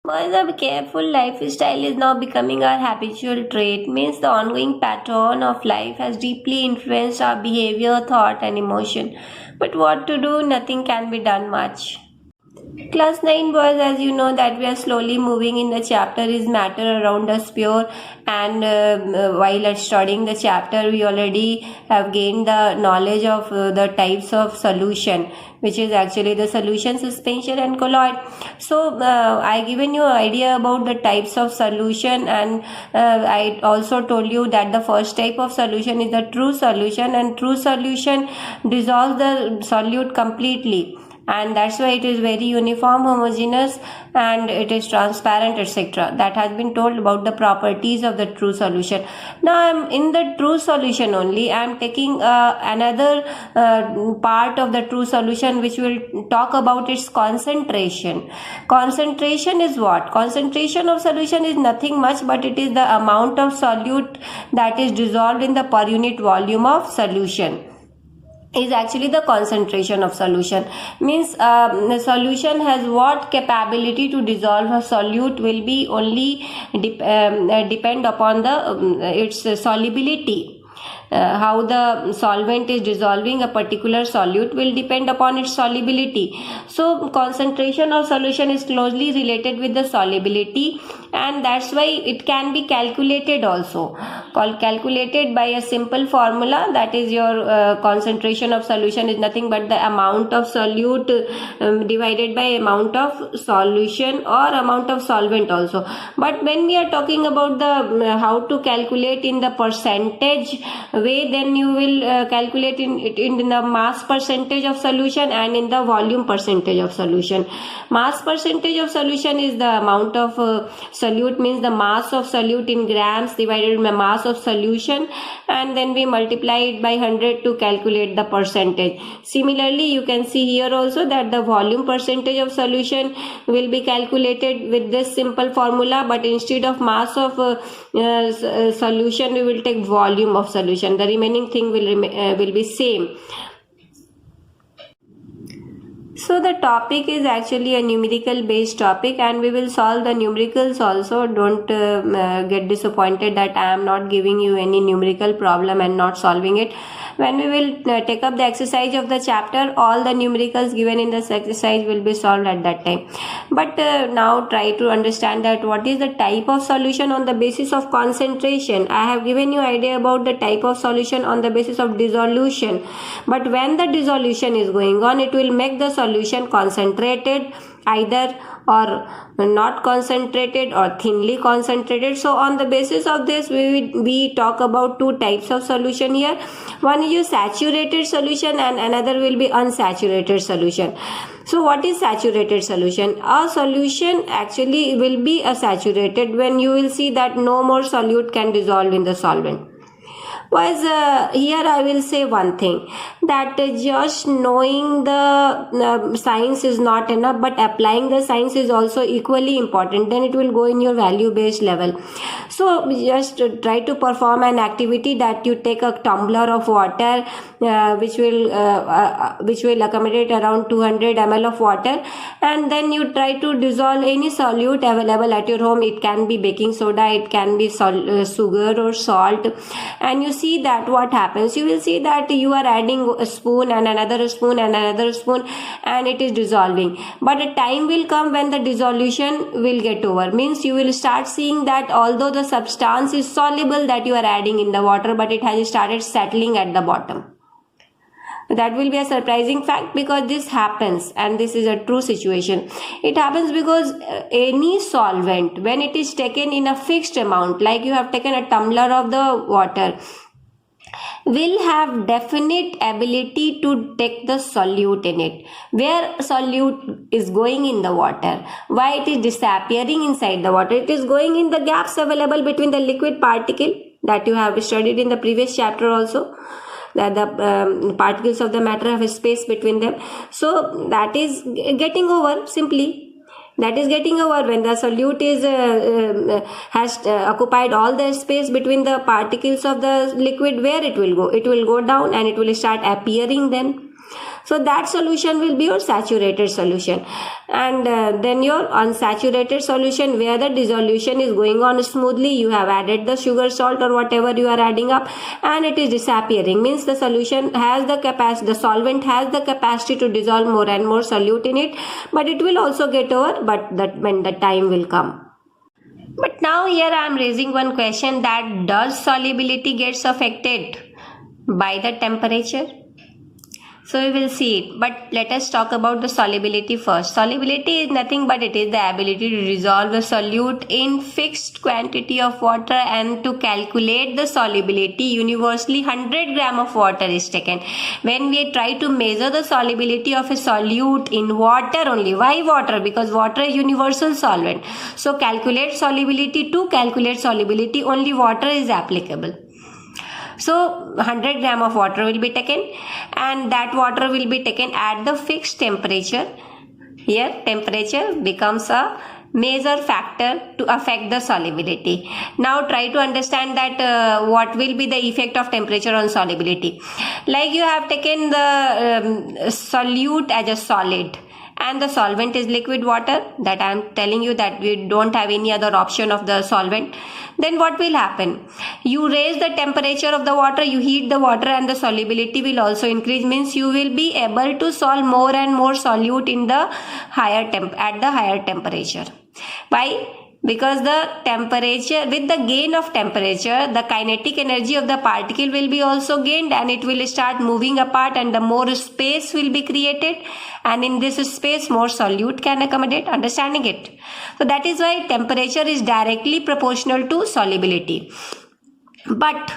Boys, a careful lifestyle is now becoming our habitual trait, means the ongoing pattern of life has deeply influenced our behavior, thought, and emotion. But what to do? Nothing can be done much. Class 9 boys, as you know that we are slowly moving in the chapter is matter around us pure, and while studying the chapter we already have gained the knowledge of the types of solution, which is actually the solution, suspension and colloid. So I given you idea about the types of solution, and I also told you that the first type of solution is the true solution, and true solution dissolves the solute completely, and that's why it is very uniform, homogeneous, and it is transparent, etc. That has been told about the properties of the true solution. Now I am in the true solution only. I am taking another part of the true solution, which will talk about its concentration. Concentration is what? Concentration of solution is nothing much, but it is the amount of solute that is dissolved in the per unit volume of solution, is actually the concentration of solution. Means the solution has what capability to dissolve a solute will be only depend upon the its solubility. How the solvent is dissolving a particular solute will depend upon its solubility. So concentration of solution is closely related with the solubility, and that's why it can be calculated also. Calculated by a simple formula, that is your concentration of solution is nothing but the amount of solute divided by amount of solution or amount of solvent also. But when we are talking about the how to calculate in the percentage way, then you will calculate in the mass percentage of solution and in the volume percentage of solution. Mass percentage of solution is the amount of solute, means the mass of solute in grams divided by mass of solution, and then we multiply it by 100 to calculate the percentage. Similarly, you can see here also that the volume percentage of solution will be calculated with this simple formula, but instead of mass of solution we will take volume of solution. The remaining thing will be same. So the topic is actually a numerical based topic, and we will solve the numericals also. Don't get disappointed that I am not giving you any numerical problem and not solving it. When we will take up the exercise of the chapter, all the numericals given in this exercise will be solved at that time. But now try to understand that what is the type of solution on the basis of concentration. I have given you idea about the type of solution on the basis of dissolution. But when the dissolution is going on, it will make the solution concentrated either or not concentrated or thinly concentrated. So on the basis of this we talk about two types of solution here. One is your saturated solution and another will be unsaturated solution. So what is saturated solution? A solution actually will be a saturated when you will see that no more solute can dissolve in the solvent. Whereas here I will say one thing, that just knowing the science is not enough, but applying the science is also equally important. Then it will go in your value based level. So just try to perform an activity that you take a tumbler of water which will accommodate around 200 ml of water, and then you try to dissolve any solute available at your home. It can be baking soda, it can be sugar or salt, and you see that what happens. You will see that you are adding a spoon and another spoon and another spoon, and it is dissolving. But a time will come when the dissolution will get over. Means you will start seeing that although the substance is soluble that you are adding in the water, but it has started settling at the bottom. That will be a surprising fact, because this happens, and this is a true situation. It happens because any solvent, when it is taken in a fixed amount, like you have taken a tumbler of the water, will have definite ability to take the solute in it. Where solute is going in the water, why it is disappearing inside the water? It is going in the gaps available between the liquid particle that you have studied in the previous chapter also, that the particles of the matter have a space between them. So that is getting over simply. That is getting over when the solute is has occupied all the space between the particles of the liquid. Where it will go? It will go down and it will start appearing then. So that solution will be your saturated solution. And then your unsaturated solution, where the dissolution is going on smoothly, you have added the sugar, salt or whatever you are adding up, and it is disappearing, means the solution has the capacity, the solvent has the capacity to dissolve more and more solute in it, but it will also get over, but that when the time will come. But now here I am raising one question, that does solubility gets affected by the temperature? So we will see it, but let us talk about the solubility first. Solubility is nothing but it is the ability to dissolve the solute in fixed quantity of water, and to calculate the solubility, universally 100 gram of water is taken. When we try to measure the solubility of a solute in water only, why water? Because water is universal solvent. So calculate solubility, to calculate solubility only water is applicable. So 100 gram of water will be taken, and that water will be taken at the fixed temperature. Here temperature becomes a major factor to affect the solubility. Now try to understand that what will be the effect of temperature on solubility. Like you have taken the solute as a solid, and the solvent is liquid water, that I am telling you that we don't have any other option of the solvent. Then what will happen? You raise the temperature of the water, you heat the water, and the solubility will also increase, means you will be able to solve more and more solute in the higher at the higher temperature. Why? Because the temperature, with the gain of temperature, the kinetic energy of the particle will be also gained, and it will start moving apart, and the more space will be created, and in this space more solute can accommodate. Understanding it? So that is why temperature is directly proportional to solubility. But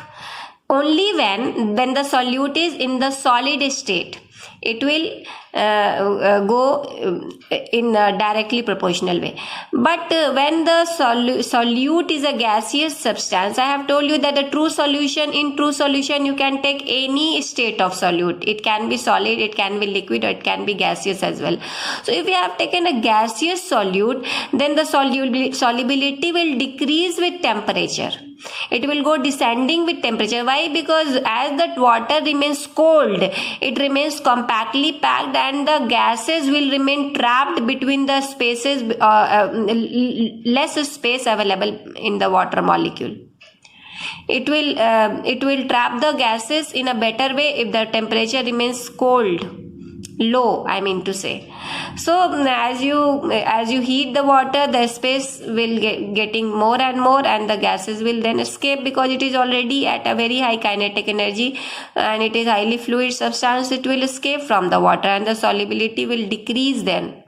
only when the solute is in the solid state, it will go in a directly proportional way. But when the solute is a gaseous substance, I have told you that in true solution you can take any state of solute. It can be solid, it can be liquid, or it can be gaseous as well. So if you have taken a gaseous solute, then the solubility will decrease with temperature. It will go descending with temperature. Why? Because as the water remains cold, it remains compactly packed, and the gases will remain trapped between the spaces, less space available in the water molecule. It will trap the gases in a better way if the temperature remains low, I mean to say. So as you heat the water, the space will getting more and more, and the gases will then escape, because it is already at a very high kinetic energy, and it is highly fluid substance. It will escape from the water, and the solubility will decrease then.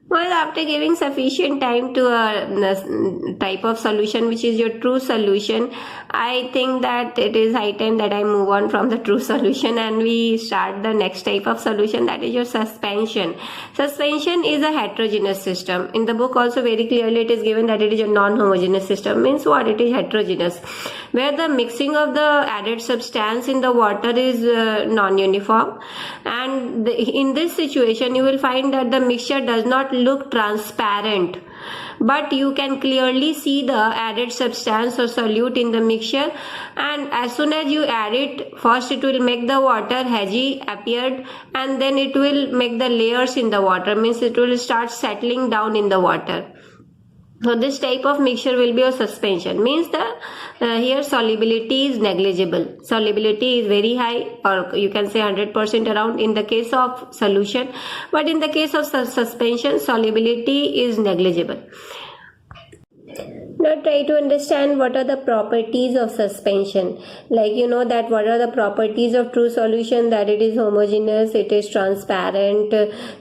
Well, after giving sufficient time to a type of solution which is your true solution, I think that it is high time that I move on from the true solution and we start the next type of solution, that is your suspension. Suspension is a heterogeneous system. In the book also very clearly it is given that it is a non-homogeneous system. Means what? It is heterogeneous, where the mixing of the added substance in the water is non-uniform, and in this situation you will find that the mixture does not look transparent, but you can clearly see the added substance or solute in the mixture, and as soon as you add it, first it will make the water hazy appeared, and then it will make the layers in the water, means it will start settling down in the water. So this type of mixture will be a suspension, means the here solubility is negligible. Solubility is very high, or you can say 100% around in the case of solution, but in the case of suspension, solubility is negligible. Now try to understand what are the properties of suspension. Like you know that what are the properties of true solution, that it is homogeneous, it is transparent,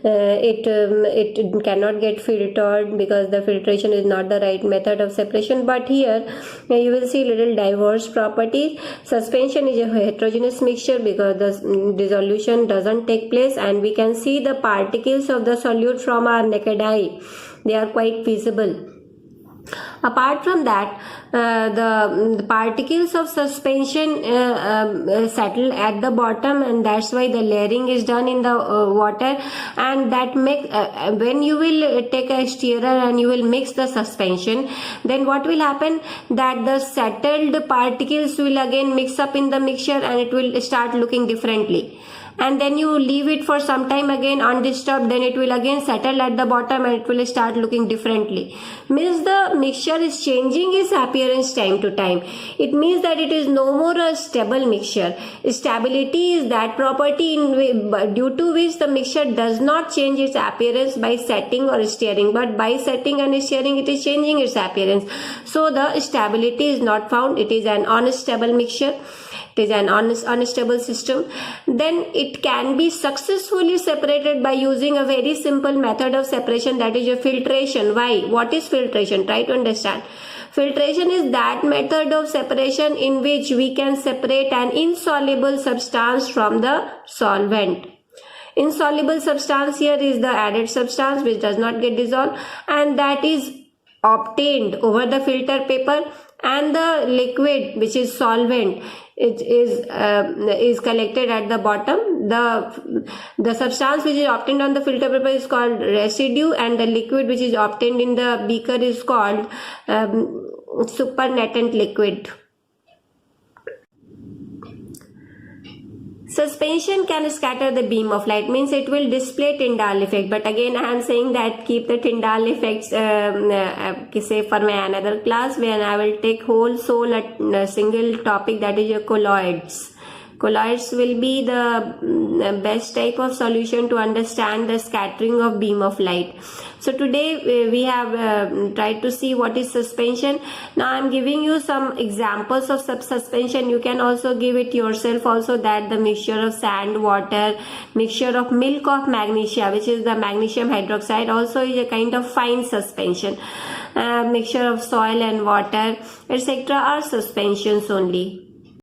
it cannot get filtered because the filtration is not the right method of separation. But here you will see little diverse properties. Suspension is a heterogeneous mixture because the dissolution doesn't take place, and we can see the particles of the solute from our naked eye. They are quite visible. Apart from that, the particles of suspension settle at the bottom, and that's why the layering is done in the water, and that makes when you will take a stirrer and you will mix the suspension, then what will happen, that the settled particles will again mix up in the mixture and it will start looking differently. and then you leave it for some time again undisturbed, then it will again settle at the bottom and it will start looking differently. Means the mixture is changing its appearance time to time. It means that it is no more a stable mixture. Stability is that property due to which the mixture does not change its appearance by setting or stirring, but by setting and stirring it is changing its appearance. So the stability is not found. It is an unstable mixture. It is an unstable system. Then it can be successfully separated by using a very simple method of separation, that is a filtration. Why? What is filtration? Try to understand. Filtration is that method of separation in which we can separate an insoluble substance from the solvent. Insoluble substance here is the added substance which does not get dissolved, and that is obtained over the filter paper, and the liquid which is solvent, it is collected at the bottom. The substance which is obtained on the filter paper is called residue, and the liquid which is obtained in the beaker is called supernatant liquid. Suspension can scatter the beam of light, means it will display Tyndall effect. But again, I am saying that keep the Tyndall effects say for my another class, when I will take whole soul at a single topic, that is your colloids. Colloids will be the best type of solution to understand the scattering of beam of light. So today we have tried to see what is suspension. Now I am giving you some examples of suspension. You can also give it yourself also, that the mixture of sand, water, mixture of milk of magnesia, which is the magnesium hydroxide, also is a kind of fine suspension. Mixture of soil and water, etc. are suspensions only.